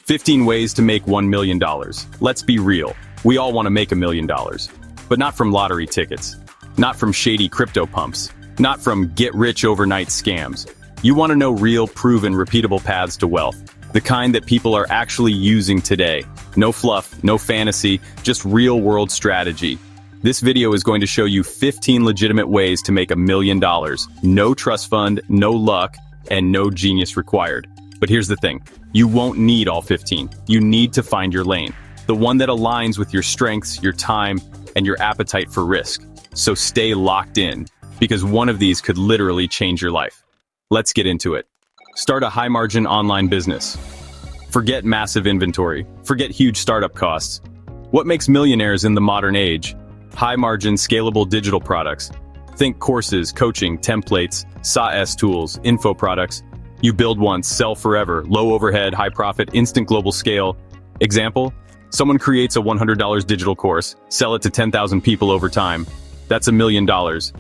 15 ways to make $1 million. Let's be real. We all want to make $1 million. But not from lottery tickets. Not from shady crypto pumps. Not from get-rich-overnight scams. You want to know real, proven, repeatable paths to wealth. The kind that people are actually using today. No fluff, no fantasy, just real-world strategy. This video is going to show you 15 legitimate ways to make $1 million. No trust fund, no luck, and no genius required. But here's the thing. You won't need all 15. You need to find your lane. The one that aligns with your strengths, your time, and your appetite for risk. So stay locked in, because one of these could literally change your life. Let's get into it. Start a high-margin online business. Forget massive inventory. Forget huge startup costs. What makes millionaires in the modern age? High-margin, scalable digital products. Think courses, coaching, templates, SaaS tools, info products. You build once, sell forever, low overhead, high profit, instant global scale. Example? Someone creates a $100 digital course, sell it to 10,000 people over time. That's $1 million.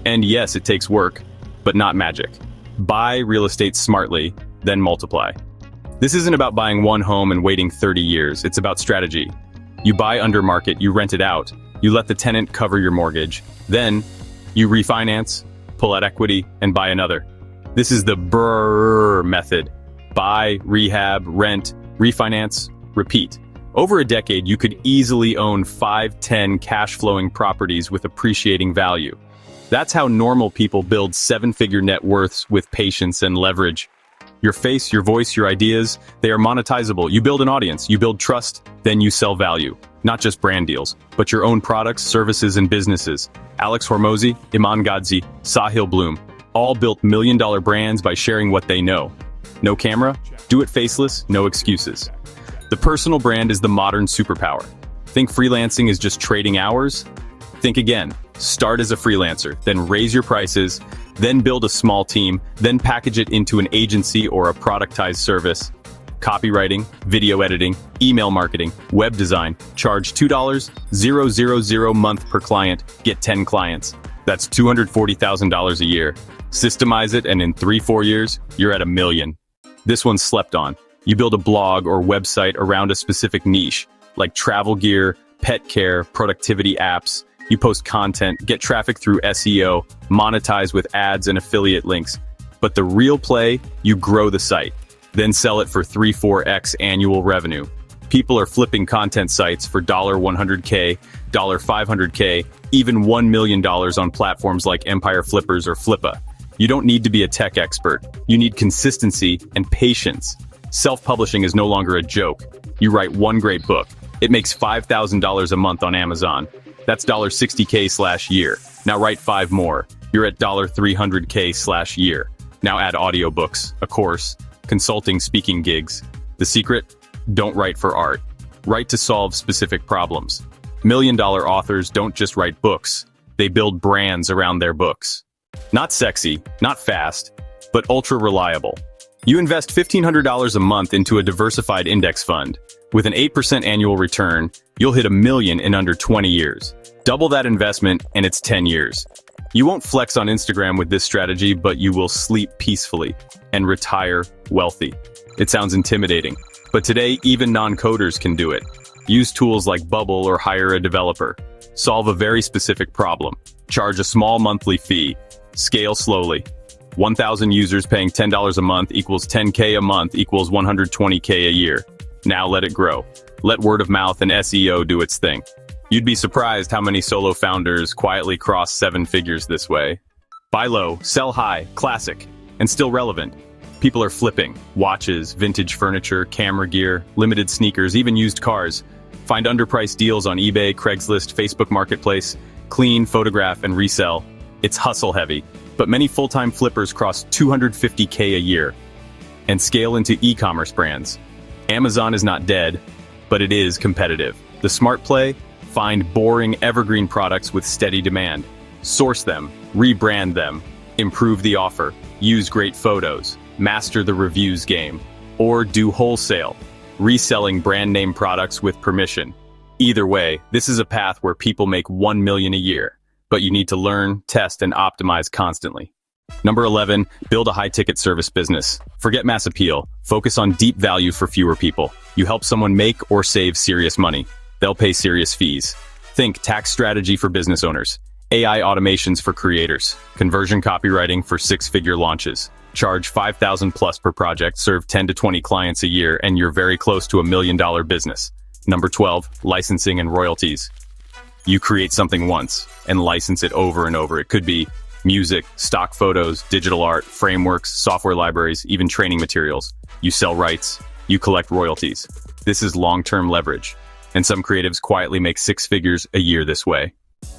And yes, it takes work, but not magic. Buy real estate smartly, then multiply. This isn't about buying one home and waiting 30 years. It's about strategy. You buy under market, you rent it out, you let the tenant cover your mortgage. Then, you refinance, pull out equity, and buy another. This is the BRRRR method. Buy, rehab, rent, refinance, repeat. Over a decade, you could easily own 5-10 cash-flowing properties with appreciating value. That's how normal people build 7-figure net worths with patience and leverage. Your face, your voice, your ideas, they are monetizable. You build an audience, you build trust, then you sell value. Not just brand deals, but your own products, services, and businesses. Alex Hormozi, Iman Gadzhi, Sahil Bloom, all built million-dollar brands by sharing what they know. No camera? Do it faceless, no excuses. The personal brand is the modern superpower. Think freelancing is just trading hours? Think again. Start as a freelancer, then raise your prices, then build a small team, then package it into an agency or a productized service. Copywriting, video editing, email marketing, web design. Charge $2,000 month per client, get 10 clients. That's $240,000 a year. Systemize it, and in 3-4 years, you're at $1 million. This one's slept on. You build a blog or website around a specific niche, like travel gear, pet care, productivity apps. You post content, get traffic through SEO, monetize with ads and affiliate links. But the real play, you grow the site, then sell it for 3-4x annual revenue. People are flipping content sites for $100K, $500K, even $1 million on platforms like Empire Flippers or Flippa. You don't need to be a tech expert. You need consistency and patience. Self-publishing is no longer a joke. You write one great book. It makes $5,000 a month on Amazon. That's $60K/year. Now write 5 more. You're at $300K/year. Now add audiobooks, a course, consulting, speaking gigs. The secret? Don't write for art. Write to solve specific problems. Million-dollar authors don't just write books. They build brands around their books. Not sexy, not fast, but ultra-reliable. You invest $1,500 a month into a diversified index fund. With an 8% annual return, you'll hit $1 million in under 20 years. Double that investment, and it's 10 years. You won't flex on Instagram with this strategy, but you will sleep peacefully and retire wealthy. It sounds intimidating, but today even non-coders can do it. Use tools like Bubble or hire a developer. Solve a very specific problem. Charge a small monthly fee. Scale slowly. 1,000 users paying $10 a month equals 10K a month equals 120K a year. Now let it grow. Let word of mouth and SEO do its thing. You'd be surprised how many solo founders quietly cross 7 figures this way. Buy low, sell high, classic, and still relevant. People are flipping. Watches, vintage furniture, camera gear, limited sneakers, even used cars. Find underpriced deals on eBay, Craigslist, Facebook Marketplace. Clean, photograph, and resell. It's hustle heavy, but many full-time flippers cross $250K a year and scale into e-commerce brands. Amazon is not dead, but it is competitive. The smart play? Find boring, evergreen products with steady demand. Source them, rebrand them, improve the offer, use great photos, master the reviews game, or do wholesale, reselling brand name products with permission. Either way, this is a path where people make $1 million a year, but you need to learn, test, and optimize constantly. Number 11, build a high-ticket service business. Forget mass appeal. Focus on deep value for fewer people. You help someone make or save serious money. They'll pay serious fees. Think tax strategy for business owners, AI automations for creators, conversion copywriting for six-figure launches. Charge $5,000 plus per project, serve 10 to 20 clients a year, and you're very close to $1 million business. Number 12, licensing and royalties. You create something once and license it over and over. It could be music, stock photos, digital art, frameworks, software libraries, even training materials. You sell rights, you collect royalties. This is long-term leverage, and some creatives quietly make six figures a year this way.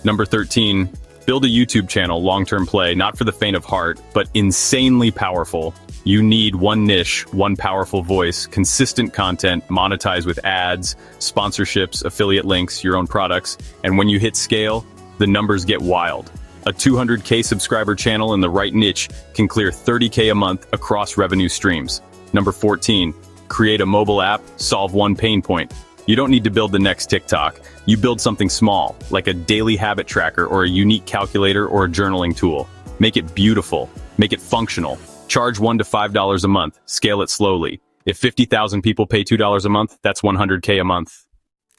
Number 13, build a YouTube channel, long-term play, not for the faint of heart, but insanely powerful. You need one niche, one powerful voice, consistent content, monetize with ads, sponsorships, affiliate links, your own products, and when you hit scale, the numbers get wild. A 200K subscriber channel in the right niche can clear 30K a month across revenue streams. Number 14, create a mobile app, solve one pain point. You don't need to build the next TikTok. You build something small, like a daily habit tracker or a unique calculator or a journaling tool. Make it beautiful, make it functional. Charge $1 to $5 a month, scale it slowly. If 50,000 people pay $2 a month, that's 100K a month.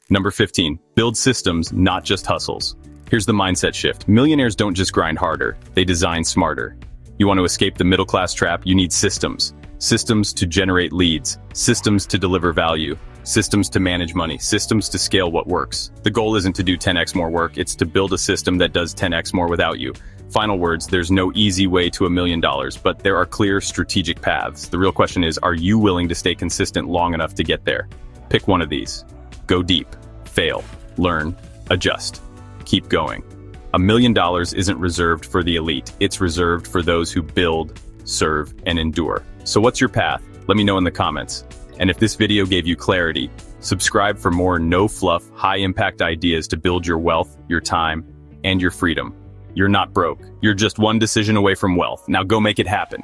Number 15, build systems, not just hustles. Here's the mindset shift. Millionaires don't just grind harder, they design smarter. You want to escape the middle-class trap, you need systems. Systems to generate leads, systems to deliver value, systems to manage money, systems to scale what works. The goal isn't to do 10x more work, it's to build a system that does 10x more without you. Final words, there's no easy way to $1 million, but there are clear strategic paths. The real question is, are you willing to stay consistent long enough to get there? Pick one of these. Go deep, fail, learn, adjust. Keep going. $1 million isn't reserved for the elite. It's reserved for those who build, serve, and endure. So what's your path? Let me know in the comments. And if this video gave you clarity, subscribe for more no-fluff, high-impact ideas to build your wealth, your time, and your freedom. You're not broke. You're just one decision away from wealth. Now go make it happen.